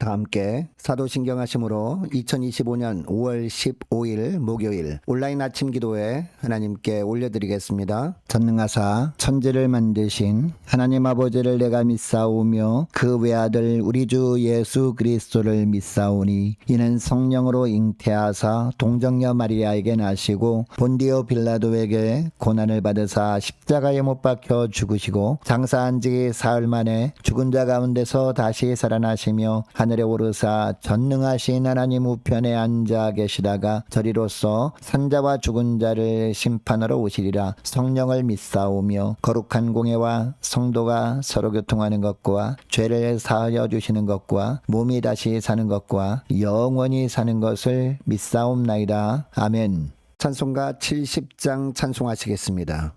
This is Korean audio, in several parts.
다 함께 사도신경 하심으로 2025년 5월 15일 목요일 온라인 아침 기도회 하나님께 올려드리겠습니다. 전능하사 천지를 만드신 하나님 아버지를 내가 믿사오며 그 외아들 우리 주 예수 그리스도를 믿사오니 이는 성령으로 잉태하사 동정녀 마리아에게 나시고 본디오 빌라도에게 고난을 받으사 십자가에 못 박혀 죽으시고 장사한 지 사흘 만에 죽은 자 가운데서 다시 살아나시며 하늘에 오르사 전능하신 하나님 우편에 앉아 계시다가 저리로서 산자와 죽은 자를 심판하러 오시리라. 성령을 믿사오며 거룩한 공예와 성도가 서로 교통하는 것과 죄를 사하여 주시는 것과 몸이 다시 사는 것과 영원히 사는 것을 믿사옵나이다. 아멘. 찬송가 70장 찬송하시겠습니다.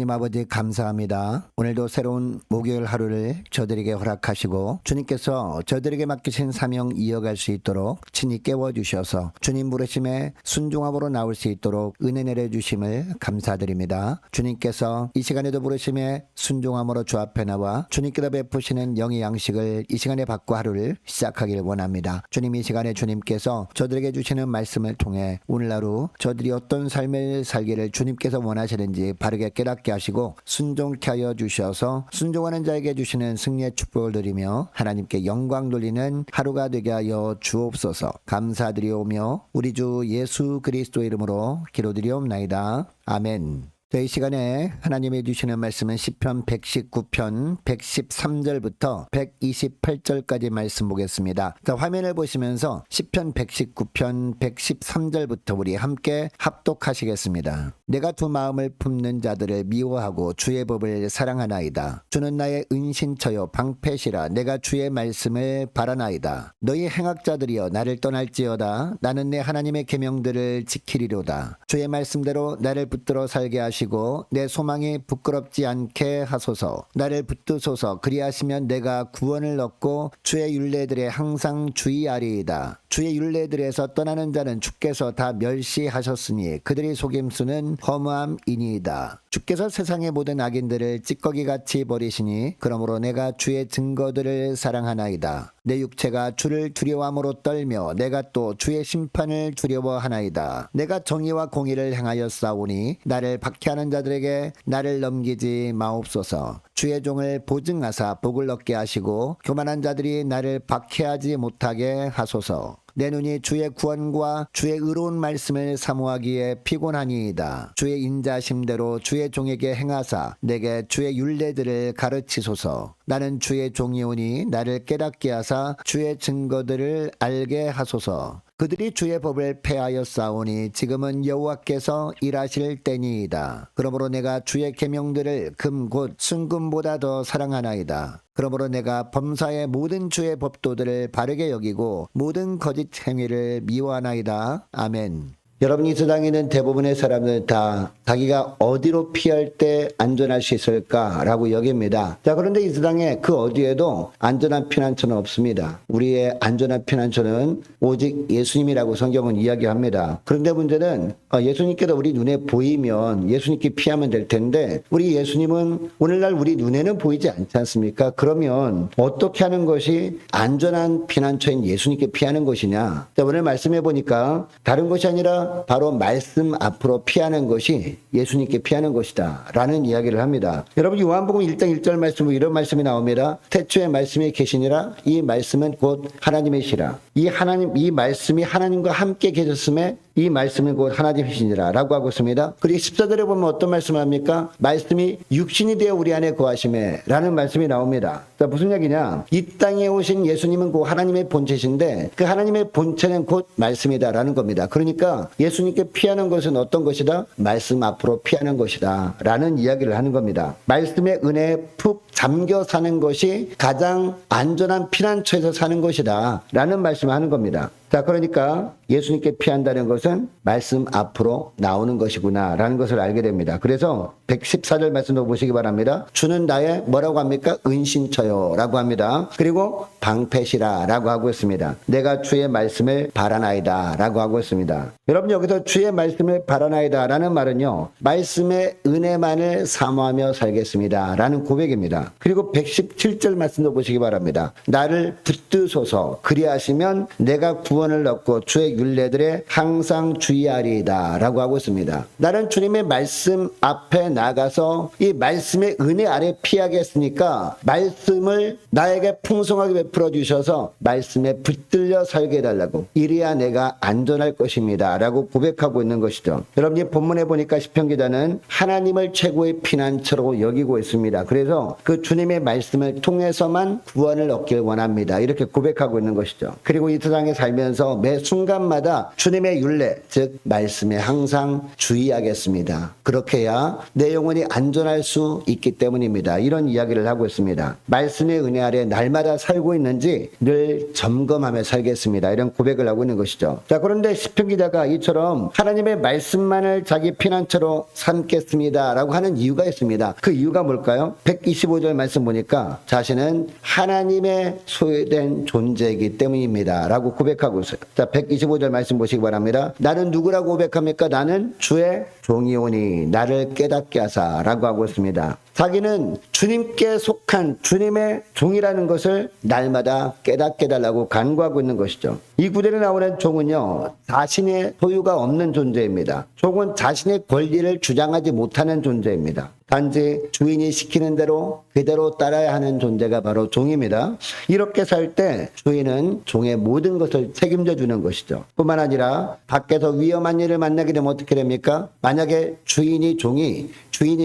하나님 아버지 감사합니다. 오늘도 새로운 목요일 하루를 저들에게 허락하시고 주님께서 저들에게 맡기신 사명 이어갈 수 있도록 친히 깨워주셔서 주님 부르심에 순종함으로 나올 수 있도록 은혜 내려주심을 감사드립니다. 주님께서 이 시간에도 부르심에 순종함으로 주 앞에 나와 주님께서 베푸시는 영의 양식을 이 시간에 받고 하루를 시작하길 원합니다. 주님 이 시간에 주님께서 저들에게 주시는 말씀을 통해 오늘 하루 저들이 어떤 삶을 살기를 주님께서 원하시는지 바르게 깨닫게 하시고 순종케 하여 주셔서 순종하는 자에게 주시는 승리의 축복을 드리며 하나님께 영광 돌리는 하루가 되게 하여 주옵소서. 감사드리오며 우리 주 예수 그리스도 이름으로 기도드리옵나이다. 아멘. 이 시간에 하나님이 주시는 말씀은 시편 119편 113절부터 128절까지 말씀 보겠습니다. 자, 화면을 보시면서 시편 119편 113절부터 우리 함께 합독하시겠습니다. 내가 두 마음을 품는 자들을 미워하고 주의 법을 사랑하나이다. 주는 나의 은신처요 방패시라. 내가 주의 말씀을 바라나이다. 너희 행악자들이여 나를 떠날지어다. 나는 내 하나님의 계명들을 지키리로다. 주의 말씀대로 나를 붙들어 살게 하시고 내 소망이 부끄럽지 않게 하소서. 나를 붙드소서. 그리하시면 내가 구원을 얻고 주의 율례들에 항상 주의하리이다. 주의 율례들에서 떠나는 자는 주께서 다 멸시하셨으니 그들의 속임수는 허무함이니이다. 주께서 세상의 모든 악인들을 찌꺼기같이 버리시니 그러므로 내가 주의 증거들을 사랑하나이다. 내 육체가 주를 두려워함으로 떨며 내가 또 주의 심판을 두려워하나이다. 내가 정의와 공의를 행하여 싸우니 나를 박해하는 자들에게 나를 넘기지 마옵소서. 주의 종을 보증하사 복을 얻게 하시고 교만한 자들이 나를 박해하지 못하게 하소서. 내 눈이 주의 구원과 주의 의로운 말씀을 사모하기에 피곤하니이다. 주의 인자심대로 주의 종에게 행하사 내게 주의 율례들을 가르치소서. 나는 주의 종이오니 나를 깨닫게 하사 주의 증거들을 알게 하소서. 그들이 주의 법을 폐하여 싸우니 지금은 여호와께서 일하실 때니이다. 그러므로 내가 주의 계명들을 금 곧 순금보다 더 사랑하나이다. 그러므로 내가 범사의 모든 주의 법도들을 바르게 여기고 모든 거짓 행위를 미워하나이다. 아멘. 여러분, 이 세상에 있는 대부분의 사람들은 다 자기가 어디로 피할 때 안전할 수 있을까라고 여깁니다. 자, 그런데 이 세상에 그 어디에도 안전한 피난처는 없습니다. 우리의 안전한 피난처는 오직 예수님이라고 성경은 이야기합니다. 그런데 문제는 예수님께서 우리 눈에 보이면 예수님께 피하면 될 텐데 우리 예수님은 오늘날 우리 눈에는 보이지 않지 않습니까? 그러면 어떻게 하는 것이 안전한 피난처인 예수님께 피하는 것이냐? 자, 오늘 말씀해 보니까 다른 것이 아니라 바로 말씀 앞으로 피하는 것이 예수님께 피하는 것이다 라는 이야기를 합니다. 여러분, 요한복음 1장 1절 말씀으로 이런 말씀이 나옵니다. 태초에 말씀이 계시니라. 이 말씀은 곧 하나님이시라. 이 말씀이 하나님과 함께 계셨음에 이 말씀은 곧 하나님이시니라 라고 하고 있습니다. 그리고 14절에 보면 어떤 말씀을 합니까? 말씀이 육신이 되어 우리 안에 거하심에 라는 말씀이 나옵니다. 자, 무슨 얘기냐? 이 땅에 오신 예수님은 곧 하나님의 본체신데 그 하나님의 본체는 곧 말씀이다 라는 겁니다. 그러니까 예수님께 피하는 것은 어떤 것이다? 말씀 앞으로 피하는 것이다 라는 이야기를 하는 겁니다. 말씀의 은혜에 푹 잠겨 사는 것이 가장 안전한 피난처에서 사는 것이다 라는 말씀을 하는 겁니다. 자, 그러니까 예수님께 피한다는 것은 말씀 앞으로 나오는 것이구나 라는 것을 알게 됩니다. 그래서 114절 말씀도 보시기 바랍니다. 주는 나의 뭐라고 합니까? 은신처요 라고 합니다. 그리고 방패시라 라고 하고 있습니다. 내가 주의 말씀을 바라나이다 라고 하고 있습니다. 여러분, 여기서 주의 말씀을 바라나이다 라는 말은요, 말씀의 은혜만을 사모하며 살겠습니다 라는 고백입니다. 그리고 117절 말씀도 보시기 바랍니다. 나를 붙드소서 그리하시면 내가 구원을 얻고 주의 율례들에 항상 주의하리이다 라고 하고 있습니다. 나는 주님의 말씀 앞에 나가서 이 말씀의 은혜 아래 피하겠으니까 말씀을 나에게 풍성하게 베풀어 주셔서 말씀에 붙들려 살게 해달라고, 이래야 내가 안전할 것입니다 라고 고백하고 있는 것이죠. 여러분, 이 본문에 보니까 시편 기자는 하나님을 최고의 피난처로 여기고 있습니다. 그래서 그 주님의 말씀을 통해서만 구원을 얻길 원합니다 이렇게 고백하고 있는 것이죠. 그리고 이 세상에 살면서 매 순간마다 주님의 율례, 즉 말씀에 항상 주의하겠습니다. 그렇게 해야 내 영혼이 안전할 수 있기 때문입니다. 이런 이야기를 하고 있습니다. 말씀의 은혜 아래 날마다 살고 있는지 늘 점검하며 살겠습니다. 이런 고백을 하고 있는 것이죠. 자, 그런데 시편 기자가 이처럼 하나님의 말씀만을 자기 피난처로 삼겠습니다 라고 하는 이유가 있습니다. 그 이유가 뭘까요? 125절 말씀 보니까 자신은 하나님의 소유된 존재이기 때문입니다 라고 고백하고 있어요. 자, 125절 말씀 보시기 바랍니다. 나는 누구라고 고백합니까? 나는 주의 종이오니 나를 깨닫게 하사 라고 하고 있습니다. 자기는 주님께 속한 주님의 종이라는 것을 날마다 깨닫게 해달라고 간구하고 있는 것이죠. 이 구절에 나오는 종은요, 자신의 소유가 없는 존재입니다. 종은 자신의 권리를 주장하지 못하는 존재입니다. 단지 주인이 시키는 대로 그대로 따라야 하는 존재가 바로 종입니다. 이렇게 살 때 주인은 종의 모든 것을 책임져 주는 것이죠. 뿐만 아니라 밖에서 위험한 일을 만나게 되면 어떻게 됩니까? 만약에 주인이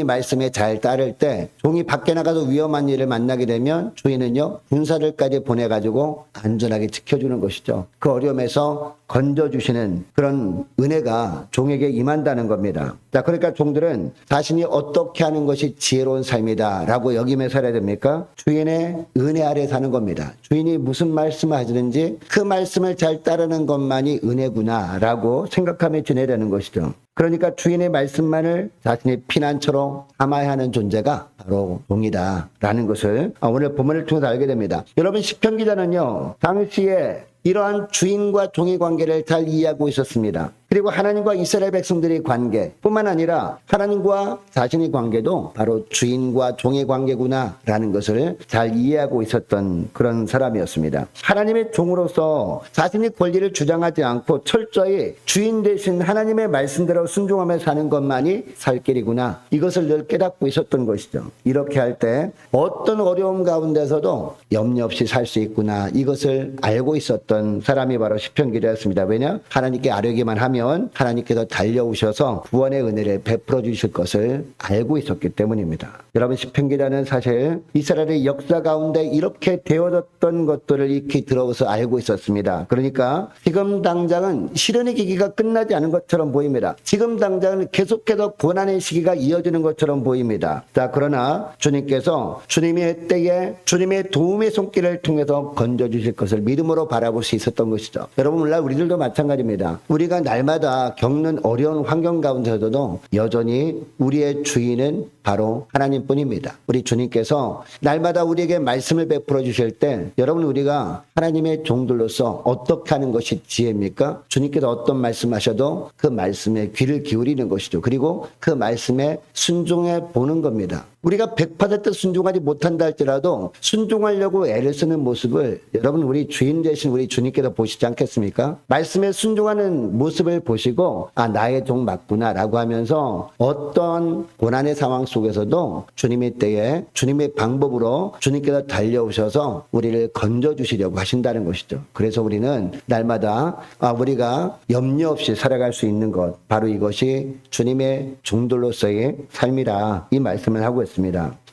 말씀에 잘 따를 때 종이 밖에 나가서 위험한 일을 만나게 되면 주인은요, 군사들까지 보내가지고 안전하게 지켜주는 것이죠. 그 어려움에서 건져주시는 그런 은혜가 종에게 임한다는 겁니다. 자, 그러니까 종들은 자신이 어떻게 하는 것이 지혜로운 삶이다 라고 여기며 살아야 됩니까? 주인의 은혜 아래 사는 겁니다. 주인이 무슨 말씀을 하시든지 그 말씀을 잘 따르는 것만이 은혜구나 라고 생각하며 지내야 되는 것이죠. 그러니까 주인의 말씀만을 자신의 피난처로 삼아야 하는 존재가 바로 종이다 라는 것을 오늘 본문을 통해서 알게 됩니다. 여러분, 시편 기자는요, 당시에 이러한 주인과 종의 관계를 잘 이해하고 있었습니다. 그리고 하나님과 이스라엘 백성들의 관계뿐만 아니라 하나님과 자신의 관계도 바로 주인과 종의 관계구나 라는 것을 잘 이해하고 있었던 그런 사람이었습니다. 하나님의 종으로서 자신의 권리를 주장하지 않고 철저히 주인 대신 하나님의 말씀대로 순종하며 사는 것만이 살 길이구나, 이것을 늘 깨닫고 있었던 것이죠. 이렇게 할 때 어떤 어려움 가운데서도 염려 없이 살 수 있구나, 이것을 알고 있었던 사람이 바로 시편 기자였습니다. 왜냐? 하나님께 아뢰기만 하면 왜냐하면 하나님께서 달려오셔서 구원의 은혜를 베풀어 주실 것을 알고 있었기 때문입니다. 여러분, 시편기자는 사실 이스라엘의 역사 가운데 이렇게 되어졌던 것들을 익히 들어서 알고 있었습니다. 그러니까 지금 당장은 시련의 기기가 끝나지 않은 것처럼 보입니다. 지금 당장은 계속해서 고난의 시기가 이어지는 것처럼 보입니다. 자, 그러나 주님께서 주님의 때에 주님의 도움의 손길을 통해서 건져주실 것을 믿음으로 바라볼 수 있었던 것이죠. 여러분, 물론 우리들도 마찬가지입니다. 우리가 날마다 겪는 어려운 환경 가운데서도 여전히 우리의 주인은 바로 하나님뿐입니다. 우리 주님께서 날마다 우리에게 말씀을 베풀어 주실 때 여러분, 우리가 하나님의 종들로서 어떻게 하는 것이 지혜입니까? 주님께서 어떤 말씀하셔도 그 말씀에 귀를 기울이는 것이죠. 그리고 그 말씀에 순종해 보는 겁니다. 우리가 100% 순종하지 못한다 할지라도 순종하려고 애를 쓰는 모습을 여러분, 우리 주인 되신 우리 주님께서 보시지 않겠습니까? 말씀에 순종하는 모습을 보시고 나의 종 맞구나 라고 하면서 어떤 고난의 상황 속에서도 주님의 때에 주님의 방법으로 주님께서 달려오셔서 우리를 건져주시려고 하신다는 것이죠. 그래서 우리는 날마다 우리가 염려 없이 살아갈 수 있는 것, 바로 이것이 주님의 종들로서의 삶이라 이 말씀을 하고 있습니다.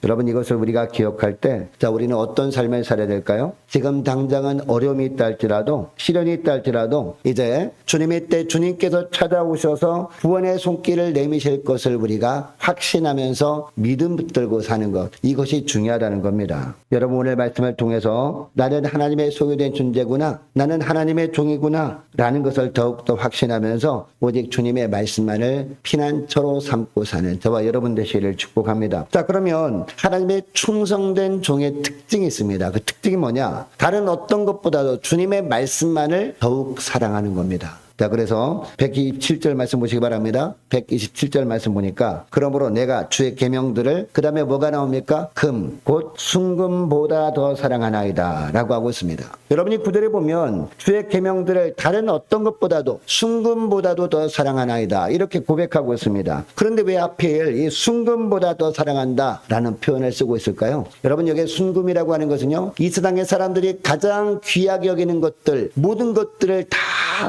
여러분, 이것을 우리가 기억할 때 우리는 어떤 삶을 살아야 될까요? 지금 당장은 어려움이 있다 할지라도 시련이 있다 할지라도 이제 주님의 때 주님께서 찾아오셔서 구원의 손길을 내미실 것을 우리가 확신하면서 믿음 붙들고 사는 것, 이것이 중요하다는 겁니다. 여러분, 오늘 말씀을 통해서 나는 하나님의 소유된 존재구나, 나는 하나님의 종이구나 라는 것을 더욱더 확신하면서 오직 주님의 말씀만을 피난처로 삼고 사는 저와 여러분 되시기를 축복합니다. 자, 그러면 하나님의 충성된 종의 특징이 있습니다. 그 특징이 뭐냐? 다른 어떤 것보다도 주님의 말씀만을 더욱 사랑하는 겁니다. 자, 그래서 127절 말씀 보시기 바랍니다. 127절 말씀 보니까 그러므로 내가 주의 계명들을, 그 다음에 뭐가 나옵니까? 금, 곧 순금보다 더 사랑하나이다 라고 하고 있습니다. 여러분이 구절에 보면 주의 계명들을 다른 어떤 것보다도 순금보다도 더 사랑하나이다 이렇게 고백하고 있습니다. 그런데 왜 하필 이 순금보다 더 사랑한다 라는 표현을 쓰고 있을까요? 여러분, 여기 순금이라고 하는 것은요, 이 세상의 사람들이 가장 귀하게 여기는 것들, 모든 것들을 다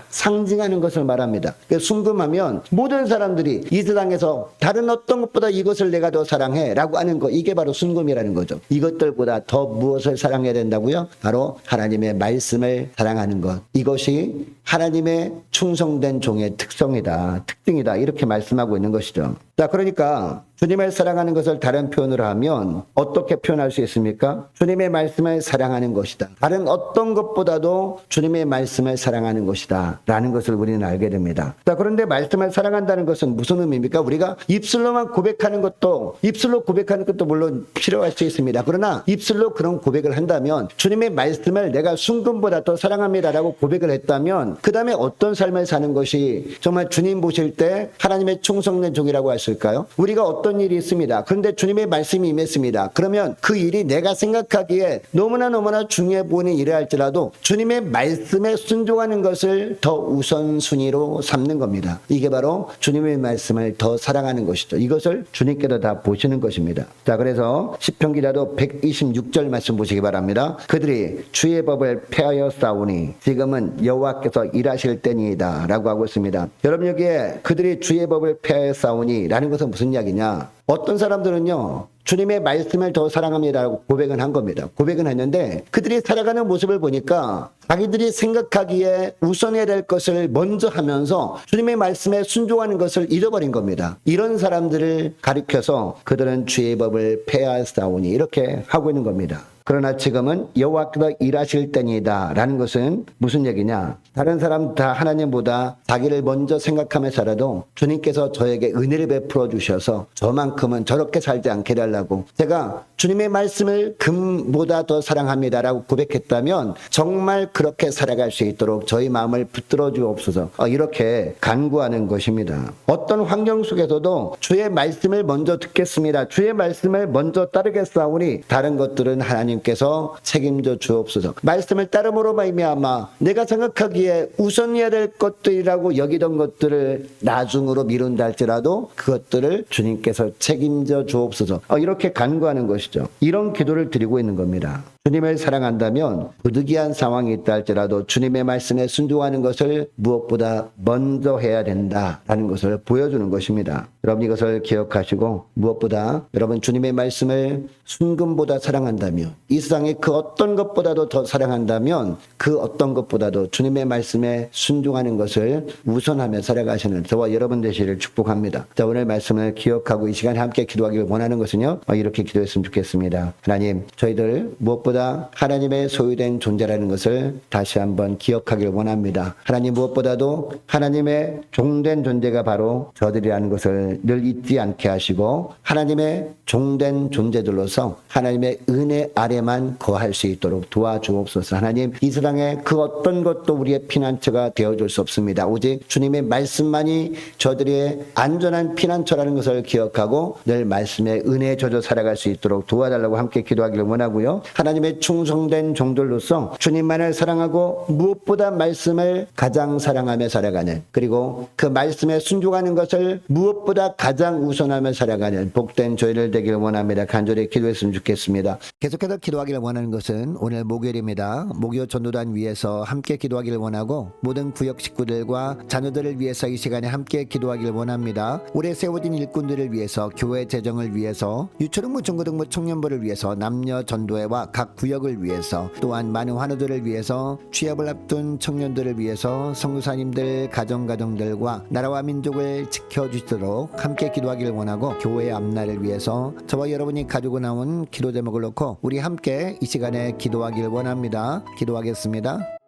상징하는 것을 말합니다. 순금하면 모든 사람들이 이 세상에서 다른 어떤 것보다 이것을 내가 더 사랑해 라고 하는 것, 이게 바로 순금이라는 거죠. 이것들보다 더 무엇을 사랑해야 된다고요? 바로 하나님의 말씀을 사랑하는 것. 이것이 하나님의 충성된 종의 특성이다, 특징이다 이렇게 말씀하고 있는 것이죠. 자, 그러니까 주님을 사랑하는 것을 다른 표현으로 하면 어떻게 표현할 수 있습니까? 주님의 말씀을 사랑하는 것이다. 다른 어떤 것보다도 주님의 말씀을 사랑하는 것이다 라는 것을 우리는 알게 됩니다. 자, 그런데 말씀을 사랑한다는 것은 무슨 의미입니까? 우리가 입술로 고백하는 것도 물론 필요할 수 있습니다. 그러나 입술로 그런 고백을 한다면, 주님의 말씀을 내가 순금보다 더 사랑합니다 라고 고백을 했다면 그 다음에 어떤 삶을 사는 것이 정말 주님 보실 때 하나님의 충성된 종이라고 하실까요? 우리가 어떤 일이 있습니다. 그런데 주님의 말씀이 임했습니다. 그러면 그 일이 내가 생각하기에 너무나 중요해 보이는 일이 할지라도 주님의 말씀에 순종하는 것을 더 우선순위로 삼는 겁니다. 이게 바로 주님의 말씀을 더 사랑하는 것이죠. 이것을 주님께서 다 보시는 것입니다. 자, 그래서 시편 기자도 126절 말씀 보시기 바랍니다. 그들이 주의 법을 폐하여 싸우니 지금은 여호와께서 일하실 때니이다 라고 하고 있습니다. 여러분, 여기에 그들이 주의 법을 폐하여 싸우니 라는 것은 무슨 이야기냐? 어떤 사람들은요, 주님의 말씀을 더 사랑합니다라고 고백은 한 겁니다. 고백은 했는데 그들이 살아가는 모습을 보니까 자기들이 생각하기에 우선해야 될 것을 먼저 하면서 주님의 말씀에 순종하는 것을 잃어버린 겁니다. 이런 사람들을 가리켜서 그들은 주의 법을 폐하사오니 이렇게 하고 있는 겁니다. 그러나 지금은 여호와께서 일하실 때니다 라는 것은 무슨 얘기냐? 다른 사람 다 하나님보다 자기를 먼저 생각하며 살아도 주님께서 저에게 은혜를 베풀어 주셔서 저만큼은 저렇게 살지 않게 해달라고, 제가 주님의 말씀을 금보다 더 사랑합니다라고 고백했다면 정말 그렇게 살아갈 수 있도록 저희 마음을 붙들어 주옵소서, 이렇게 간구하는 것입니다. 어떤 환경 속에서도 주의 말씀을 먼저 듣겠습니다, 주의 말씀을 먼저 따르겠사오니 다른 것들은 하나님께서 책임져 주옵소서. 말씀을 따름으로 말미암아 내가 생각하기에 우선해야 될 것들이라고 여기던 것들을 나중으로 미룬다 할지라도 그것들을 주님께서 책임져 주옵소서, 이렇게 간구하는 것이죠. 이런 기도를 드리고 있는 겁니다. 주님을 사랑한다면 부득이한 상황이 있다 할지라도 주님의 말씀에 순종하는 것을 무엇보다 먼저 해야 된다라는 것을 보여주는 것입니다. 여러분 이것을 기억하시고 무엇보다 여러분 주님의 말씀을 순금보다 사랑한다면 이 세상에 그 어떤 것보다도 더 사랑한다면 그 어떤 것보다도 주님의 말씀에 순종하는 것을 우선하며 살아가시는 저와 여러분 되시기를 축복합니다. 자, 오늘 말씀을 기억하고 이 시간에 함께 기도하기를 원하는 것은요. 이렇게 기도했으면 좋겠습니다. 하나님, 저희들 무엇보다 하나님의 소유된 존재라는 것을 다시 한번 기억하기를 원합니다. 하나님 무엇보다도 하나님의 종된 존재가 바로 저들이라는 것을 늘 잊지 않게 하시고 하나님의 종된 존재들로서 하나님의 은혜 아래만 거할 수 있도록 도와주옵소서. 하나님, 이 세상에 그 어떤 것도 우리의 피난처가 되어줄 수 없습니다. 오직 주님의 말씀만이 저들의 안전한 피난처라는 것을 기억하고 늘 말씀의 은혜에 젖어 살아갈 수 있도록 도와달라고 함께 기도하기를 원하고요. 하나님의 충성된 종들로서 주님만을 사랑하고 무엇보다 말씀을 가장 사랑하며 살아가는, 그리고 그 말씀에 순종하는 것을 무엇보다 가장 우선하며 살아가는 복된 저희를 되기를 원합니다. 간절히 기도했으면 좋겠습니다. 계속해서 기도하기를 원하는 것은 오늘 목요일입니다. 목요 전도단 위해서 함께 기도하기를 원하고 모든 구역 식구들과 자녀들을 위해서 이 시간에 함께 기도하기를 원합니다. 올해 세워진 일꾼들을 위해서, 교회 재정을 위해서, 유초등부 중고등부 청년부를 위해서, 남녀 전도회와 각 구역을 위해서, 또한 많은 환우들을 위해서, 취업을 앞둔 청년들을 위해서, 선교사님들 가정들과 나라와 민족을 지켜주시도록 함께 기도하기를 원하고, 교회 앞날을 위해서 저와 여러분이 가지고 나온 기도 제목을 놓고 우리 함께 이 시간에 기도하기를 원합니다. 기도하겠습니다.